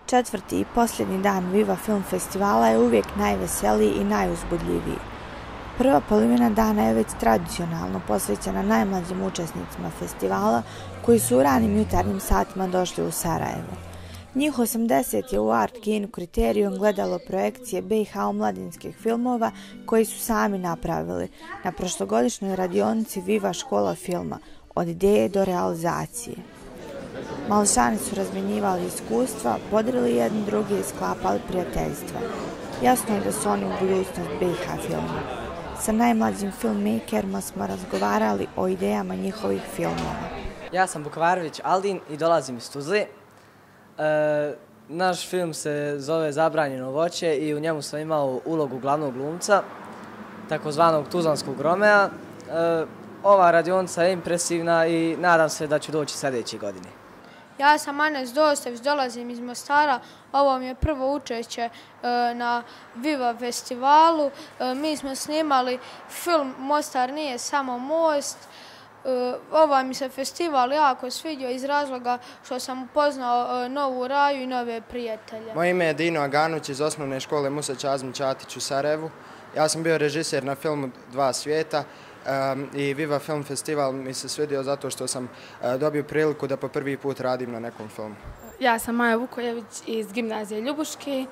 Četvrti i posljednji dan Viva Film Festivala je uvijek najveseliji i najuzbudljiviji. Prva polovina dana je već tradicionalno posvećena najmlađim učesnicima festivala koji su u ranim jutarnjim satima došli u Sarajevo. Njih 80 je u Art Kinu Kriterijum gledalo projekcije BiH omladinskih filmova koji su sami napravili na prošlogodišnjoj radionici Viva škola filma, od ideje do realizacije. Mališani su razmjenjivali iskustva, podelili jedni drugi i sklapali prijateljstva. Jasno je da su oni u budućnost BiH filma. Sa najmlađim filmmakerima smo razgovarali o idejama njihovih filmova. Ja sam Bukvarović Aldin i dolazim iz Tuzle. Naš film se zove Zabranjeno voće i u njemu sam imao ulogu glavnog glumca, takozvanog Tuzlanskog Romea. Ova radionica je impresivna i nadam se da ću doći sljedeće godine. Ja sam Anes Dostović, dolazim iz Mostara. Ovo mi je prvo učešće na Viva festivalu. Mi smo snimali film Mostar nije samo most. Ovaj mi se festival jako svidio iz razloga što sam upoznao novu Raju i nove prijatelje. Moje ime je Dino Aganuć iz osnovne škole Musa Čazmi Čatić u Sarajevu. Ja sam bio režiser na filmu Dva svijeta i Viva Film Festival mi se svidio zato što sam dobio priliku da po prvi put radim na nekom filmu. Ja sam Maja Vukojević iz gimnazije Ljubuški.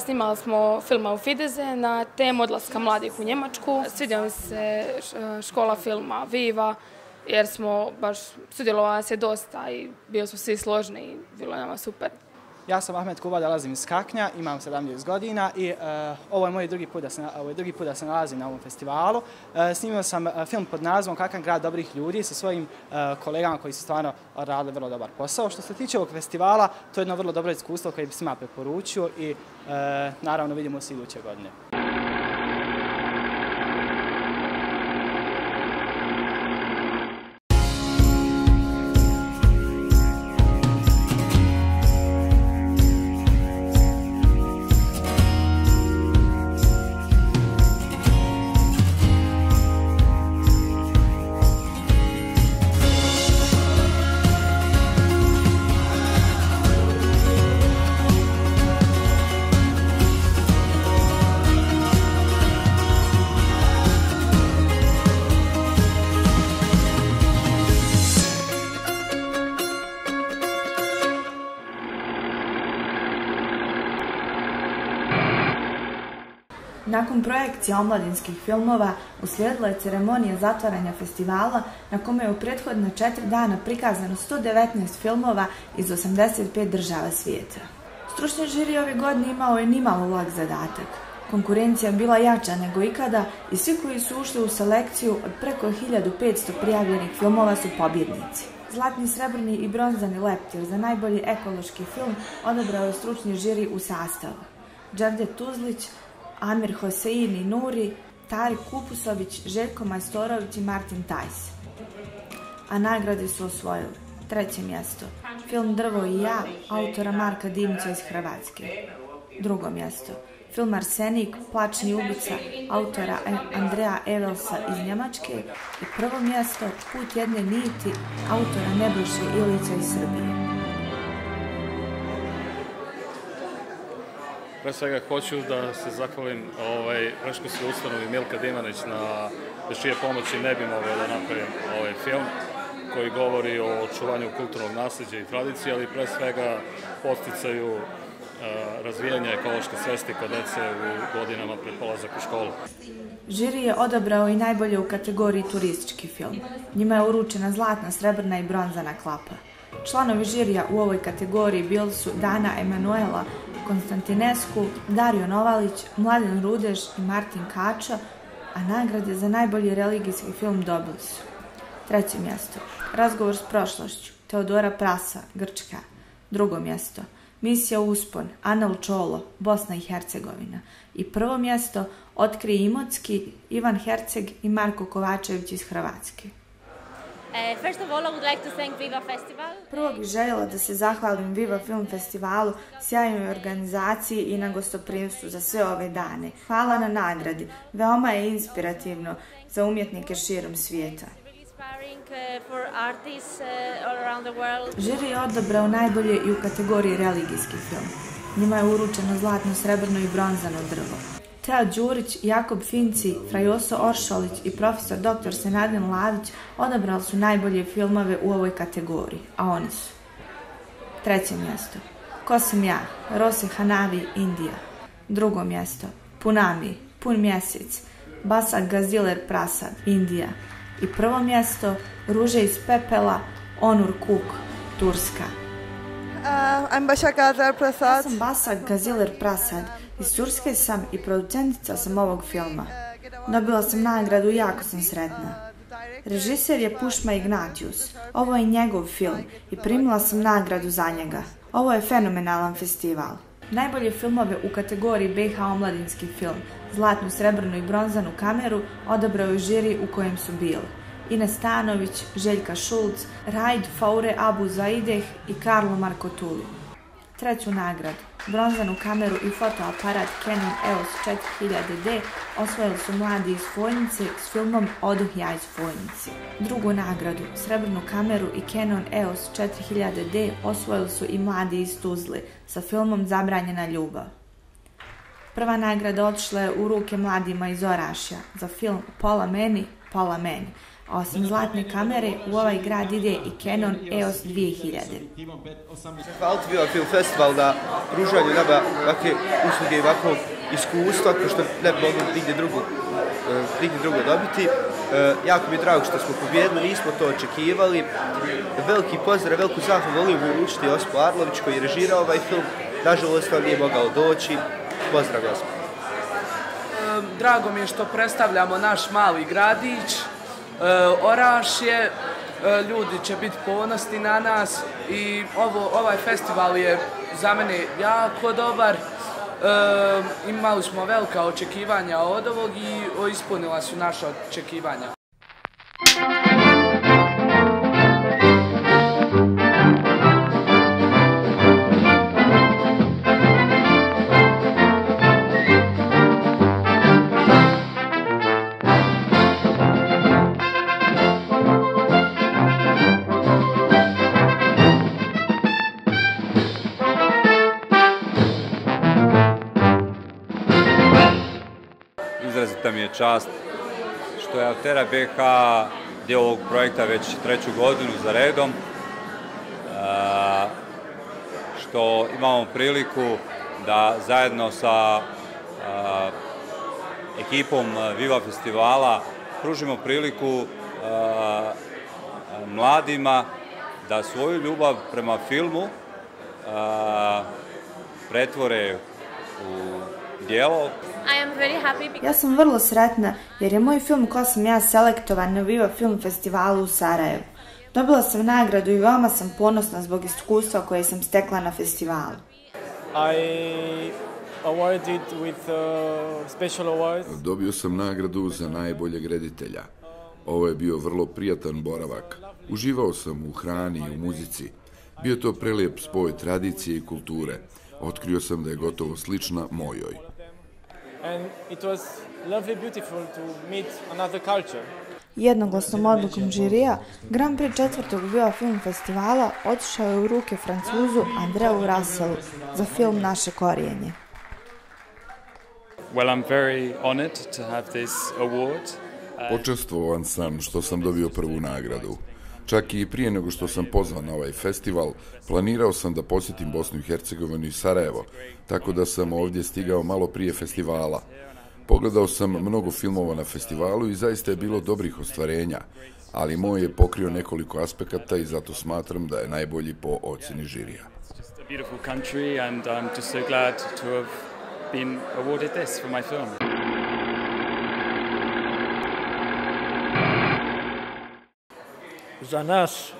Snimali smo film Auf Wiedersehen na temu odlaska mladih u Njemačku. Svidio mi se škola filma Viva jer smo baš sudjelovali se dosta i bili smo svi složni i bilo je nama super. Ja sam Ahmed Kuba, dolazim iz Kaknja, imam 17 godina i ovo je moj drugi put da se nalazim na ovom festivalu. Snimio sam film pod nazivom Kakan grad dobrih ljudi sa svojim kolegama koji su stvarno radili vrlo dobar posao. Što se tiče ovog festivala, to je jedno vrlo dobro iskustvo koje bi svima preporučio i naravno vidimo se iduće godine. Nakon projekcija omladinskih filmova uslijedila je ceremonija zatvaranja festivala na kome je u prethodna 4 dana prikazano 119 filmova iz 85 država svijeta. Stručni žiri ove godine imao je nimalo lak zadatak. Konkurencija je bila jača nego ikada i svi koji su ušli u selekciju od preko 1500 prijavljenih filmova su pobjednici. Zlatni, srebrni i bronzani leptir za najbolji ekološki film odabrao je stručni žiri u sastavu: Đevdet Tuzlić, Amir Hoseini Nuri, Tarik Kupusović, Željko Majstorović i Martin Tajs. A nagrade su osvojili: treće mjesto, film Drvo i ja, autora Marka Dimića iz Hrvatske; drugo mjesto, film Arsenik, Plačni ubica, autora Andreja Evelsa iz Njemačke; i prvo mjesto, Put jedne niti, autora Nebojše Ilića iz Srbije. Pre svega hoću da se zahvalim predškolskoj ustanovi Milka Dimanić bez čije pomoći ne bi mogao da napravim ovaj film koji govori o očuvanju kulturnog nasljeđa i tradicije, ali pre svega podsticaju razvijanja ekološke svesti kod dece u godinama pred polazak u školu. Žiri je odabrao i najbolje u kategoriji turistički film. Njima je uručena zlatna, srebrna i bronzana klapa. Članovi žirija u ovoj kategoriji bili su Dana Emanuela Konstantinescu, Dario Novalić, Mladen Rudež i Martin Kača, a nagrade za najbolji religijski film dobili su: treće mjesto, Razgovor s prošlošću, Teodora Prasa, Grčka; drugo mjesto, Misija Uspon, Anel Čolo, Bosna i Hercegovina; i prvo mjesto, Otkrij Imotski, Ivan Herceg i Marko Kovačević iz Hrvatske. First of all, I would like to thank Viva Festival. Prvo bih željela da se zahvalim Viva Film Festivalu, sjajnoj organizaciji i na gostoprimstvu za sve ove dane. Hvala na nagradi, veoma je inspirativno za umjetnike širom svijeta. Žiri je odabrao najbolje i u kategoriji religijski film. Njima je uručeno zlatno, srebrno i bronzano drvo. Teo Đurić, Jakob Finci, Frajoso Oršolić i profesor dr. Senadin Lavić odabrali su najbolje filmove u ovoj kategoriji, a oni su: treće mjesto Ko sam ja, Rose Hanavi, Indija. Drugo mjesto Punami, Pun mjesec, Basak Gaziler Prasad, Indija. I prvo mjesto Ruže iz pepela, Onur Kuk, Turska. I'm Basak Gaziler Prasad. Ja sam Basak Gaziler Prasad. Iz Turske sam i producentica sam ovog filma. Dobila sam nagradu i jako sam sretna. Režiser je Pušma Ignatius. Ovo je njegov film i primila sam nagradu za njega. Ovo je fenomenalan festival. Najbolje filmove u kategoriji BiH omladinski film, zlatnu, srebrnu i bronzanu kameru odabrao je žiri u kojem su bili Ines Stanović, Željka Šulc, Raid Faure Abu Zaideh i Karlo Markotuli. Treću nagradu, bronzanu kameru i fotoaparat Canon EOS 4000D osvojili su mladi iz Fojnice s filmom Odoh ja iz Fojnice. Drugu nagradu, srebrnu kameru i Canon EOS 4000D osvojili su i mladi iz Tuzle sa filmom Zabranjena ljubav. Prva nagrada otišla je u ruke mladima iz Orašja za film Pola meni, pola meni. A osim zlatne kamere, u ovaj grad ide i Canon EOS 2000. Zahvaliti Viva Film Festival na pružanju nama ovakve usluge i ovakvog iskustva, što ne bi mogli nigdje drugo dobiti. Jako mi je drago što smo pobjedili, nismo to očekivali. Veliki pozdrav, veliku zahvalu volim uručiti Josipu Arlović koji je režirao ovaj film. Nažalost, on nije mogao doći. Pozdrav, Josip. Drago mi je što predstavljamo naš mali gradić, Orašje. Ljudi će biti ponosni na nas i ovaj festival je za mene jako dobar. Imali smo velika očekivanja od ovog i ispunila su naša očekivanja. Izrazita mi je čast što je Altera BiH dio ovog projekta već treću godinu za redom, što imamo priliku da zajedno sa ekipom Viva festivala pružimo priliku mladima da svoju ljubav prema filmu pretvore u djelo. Ja sam vrlo sretna jer je moj film Ko sam ja selektovan na Viva Film festivalu u Sarajevu. Dobila sam nagradu i veoma sam ponosna zbog iskustva koje sam stekla na festivalu. Dobio sam nagradu za najboljeg reditelja. Ovo je bio vrlo prijatan boravak. Uživao sam u hrani i u muzici. Bio to prelijep spoj tradicije i kulture. Otkrio sam da je gotovo slična mojoj. Jednoglasnom odlukom žirija, Grand Prix 4. Viva Film festivala otišao je u ruke Francuzu Andreu Russellu za film Naše korijenje. Počastvovan sam što sam dobio prvu nagradu. Čak i prije nego što sam pozvan na ovaj festival, planirao sam da posjetim Bosnu i Hercegovinu i Sarajevo, tako da sam ovdje stigao malo prije festivala. Pogledao sam mnogo filmova na festivalu i zaista je bilo dobrih ostvarenja, ali moj je pokrio nekoliko aspekata i zato smatram da je najbolji po ocjeni žirija. Za nas,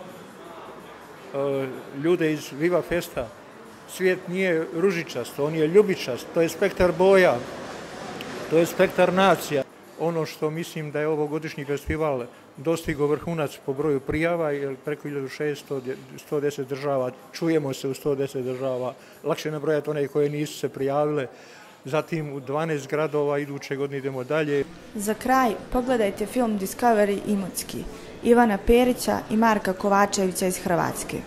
ljude iz Viva Festa, svijet nije ružičast, on je ljubičast, to je spektar boja, to je spektar nacija. Ono što mislim da je ovogodišnji festival dostigao vrhunac po broju prijava, jer preko 1600, 110 država, čujemo se u 110 država, lakše nabrojati one koje nisu se prijavile. zatim u 12 gradova, iduće godine idemo dalje. Za kraj pogledajte film Discovery Imotski, Ivana Perića i Marka Kovačevića iz Hrvatske.